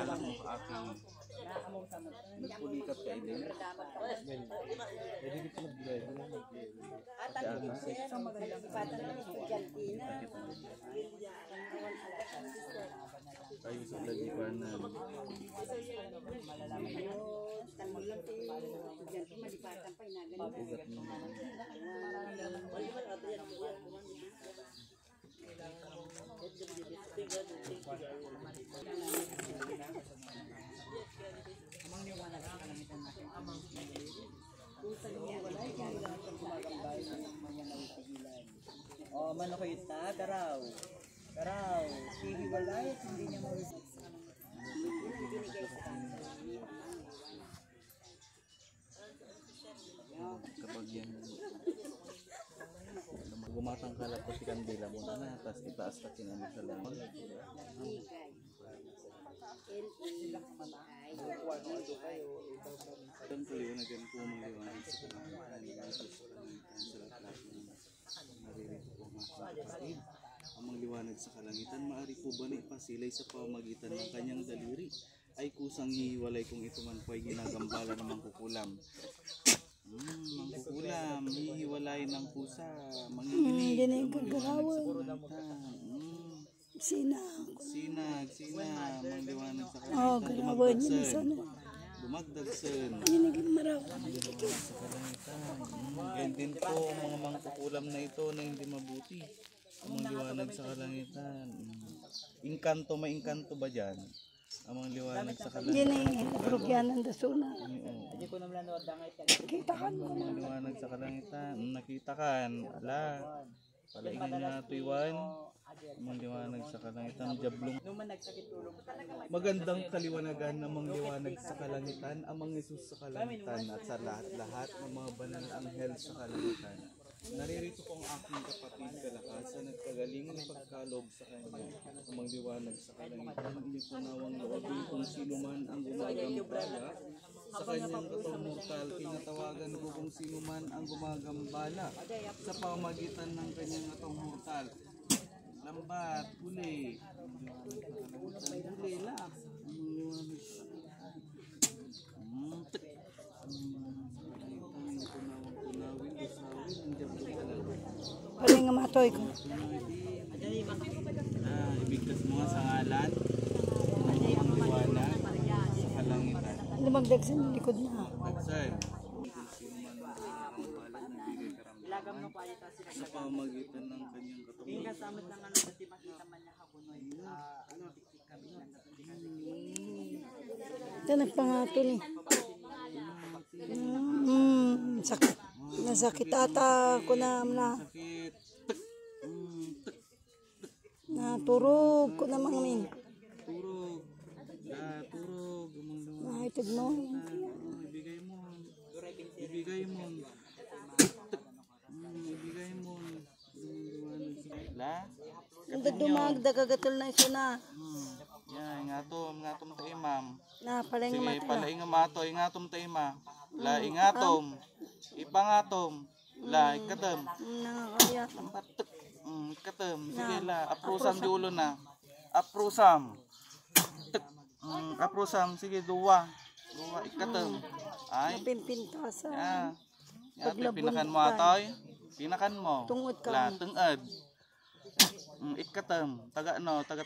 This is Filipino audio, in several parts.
anak mo aking nagpulikat ka ilin. Tayo sa lalipanan. Ugat mo. Oh, mano kayo ta, daraw. Daraw, hihiwalay at hindi niya mawis. Kapag yan gumatang kalap ko si Candela mo na, tapos itaas ka kinamit sa lang. Itong tuliwanagan po maliwanag sa kalangitan, sa lahat ng naririnig po mga kapatid. Ang liwanag sa kalangitan, maari po ba na ipasilay sa pamagitan ng kanyang daliri ay kusang hihiwalay kung ito man po ay ginagambala ng mangkukulam. Mangkukulam, hihiwalay ng pusa, manginginig, sinag, mangliwanag sa kalangitan, dumagdagsan, sa kalangitan. Yan din po mga mangkukulam na ito na hindi mabuti, mangliwanag sa kalangitan. Inkanto, may inkanto ba dyan? Amang liwanag sa kalangitan. Yan ay brugyanan da suna. Kita kan mo. Amang liwanag sa kalangitan. Nakita kan. Ala. Palaingan nga ito iwan. Amang liwanag sa kalangitan. Jablong. Magandang kaliwanagan namang liwanag sa kalangitan. Amang Isus sa kalangitan. At sa lahat-lahat ng mga banal anghel sa kalangitan. Naririto po ang aking kapatid kalakasan at kagaling na pagkalob sa kanya. Amang liwanag sa kalangitan, hindi ko nawang loobin kung sino man ang gumagambala sa kanyang katong mortal. Tinatawagan ko kung sino man ang gumagambala sa pamagitan ng kanyang katong mortal. Lambat, huli. Huli, lap. Pali nga matoy ko. Ibigkas mo nga sa ngalan ang liwanag sa kalangitan. Lumagdag sa likod na. Dagsan. Sa pamagitan ng kanyang katawan. Ito nagpangatol eh. Sakit. Nasakit ata ko na naturog ko na mangming. Turog. Turog. Naitid mo. Ibigay mo. Ibigay mo. Ibigay mo. La? Ang dumagdag agatol na iso na. Yan, ngatom ta imam. Na, palay nga Sige, matoy. palay nga mato, ingatom ta ima. La, ingatom. Ipangatom. La, ikatom. Nakakaya. Ikatom. Sige la, aprusam di ulo na. Aprusam. Aprusam, sige, duwa. Ikatom. Ay. Napimpintasan. Yan, pinakan mo atoy. Pinakan mo. Tungod ka. La, tungod. Ikatom. Taga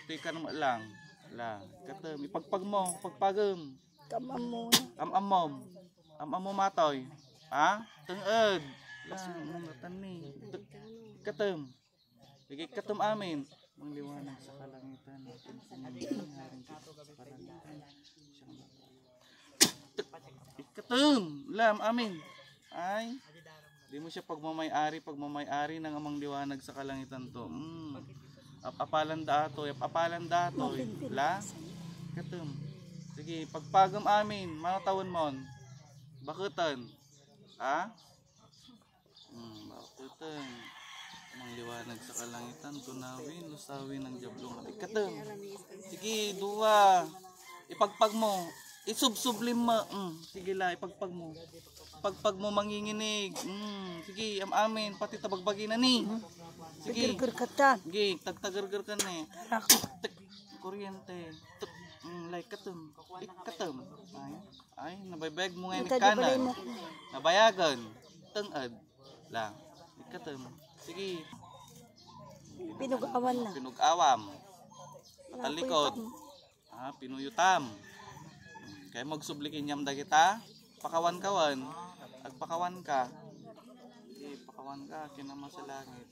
tikan mo lang. La, ikatom. Ipagpag mo, pagpagam. Kamam mo. Amam mo matoy. Ha? Tungod. La, mungatan ni. Ikatom. Sige, ikatom amin. Mangliwanag sa kalangitan natin. Ikatom. Lam, amin. Ay. Di mo siya pagmamay-ari ng amang liwanag sa kalangitan to. Apalan dato. La. Ikatom. Sige, pagpagam amin. Manatawon mon. Bakutan. Ha? Bakutan. Amang liwanag sa kalangitan, tunawin, lusawin ng jablong. Ikatom. Sige, duwa. Ipagpag mo. Isubsublim mo. Sige la, ipagpag mo. Pagpag mo manginginig. Sige, amin. Pati tabagbagi na ni. Sige. Sige, tagtagargar ka na eh. Kuryente. Like katom. Ikatam. Ay, nabaybayag mo ngayon Ita, di balay kanan. mo. Nabayagan. Tangad. Lang. Ikatam. Sige. Pinugawan na. Pinug-awam. Wala Talikod. ko yung Pinuyutam. Kaya magsublikin niyam da kita. Pakawan-kawan. Agpakawan ka. Pakawan ka. Kinama sa langit.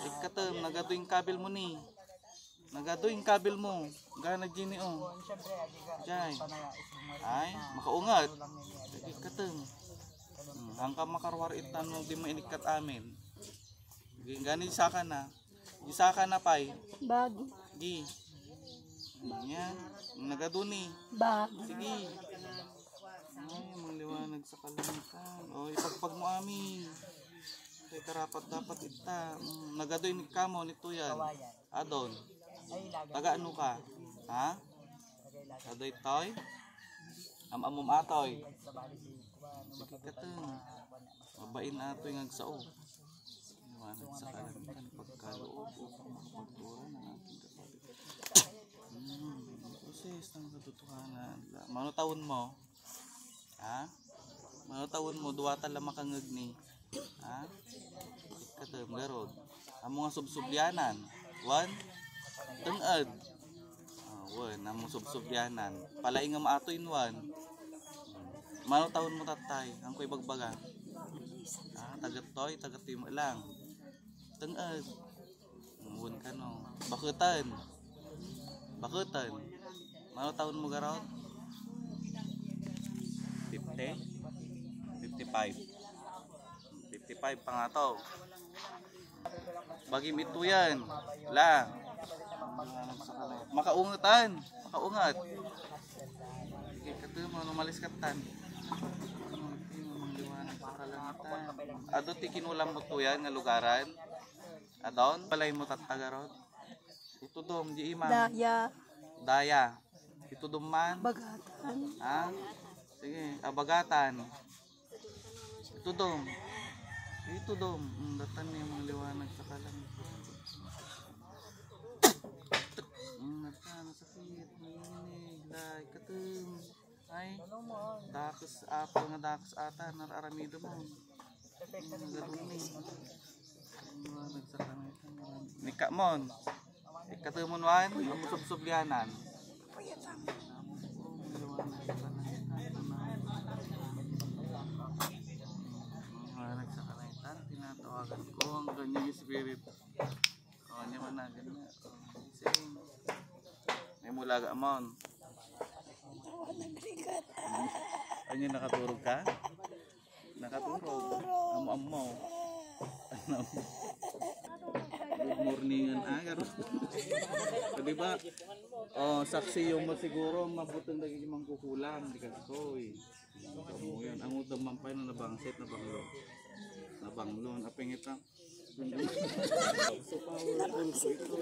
Ikatam. Nagado yung kabil mo ni. Nagado yung kabil mo. Gana gini o. Jay. Ay, makaungat. Ikatam. Hangka makarwar itan mo di mainikat amin. Gani saka na. Isaka na pay. Bagi. Gi. Yan. Nagaduni. Bagi. Sige. Ay, mangliwanag sa kalangitan. O, ipagpag mo amin. Kaya karapat dapat ita. Nagadoy ni kamo nito yan. Adon. Taga ano ka? Ha? Adoy toy? Amamum atoy. Sige ka to. Mabain atoy ngagsao. Liwanag sa kalangitan. Pagkaloob upang makapagturan ng ating kapatid. Proses ng katotohanan. Mano taon mo? Ha? Mano taon mo? Duwata lang makangag ni. Ha? Ikatam, garod. Amo nga subsublyanan. One? Tungad. One. Amo subsublyanan. Palaing nga maatoy in one. Mano taon mo tatay? Ang ko'y bagbaga. Tagatoy, tagatoy mo lang. Tungad. One ka no. Bakutan. Bakutan. Mano taon mo garod? 50? 55. 55 pa nga to. Bagim ito yan. Lang. Makaungatan. Makaungat. Ikato mo, numalis katan. Liwanag sa kalangitan. Ado ti kinulam mo to yan nga lugaran. Adon, palay mo tatagarod. Ito dom, di imam. Daya. Daya. Ito duman. Bagatan. Ha? Sige, abagatan. Ito dom. Ito dom. Datan niya mga liwanag sa kalangitan. Nagkana sakit. Nanginig. Day, katum. Ay, dakas apel nga dakas ata. Nararamido mo. Nagaduni. Liwanag sa kalangitan. Nika mon. Ikatumon wan. Amusub-sublyanan. Liwanag sa kalangitan. Tinatawagan ko ang kanyang spirit. O, niya man na ganyan. Sing. May mula ka amon. Ano yun, nakaturog ka? Nakaturog. Amo-amo. Good morning an agar. Di ba? Oh, saksi yung mo siguro mabutong lagi yung mangkukulam di kasoy. Kamu yan ang utang mampay na nabangset na banglo. Nabanglon apeng ita. So powerful so ito.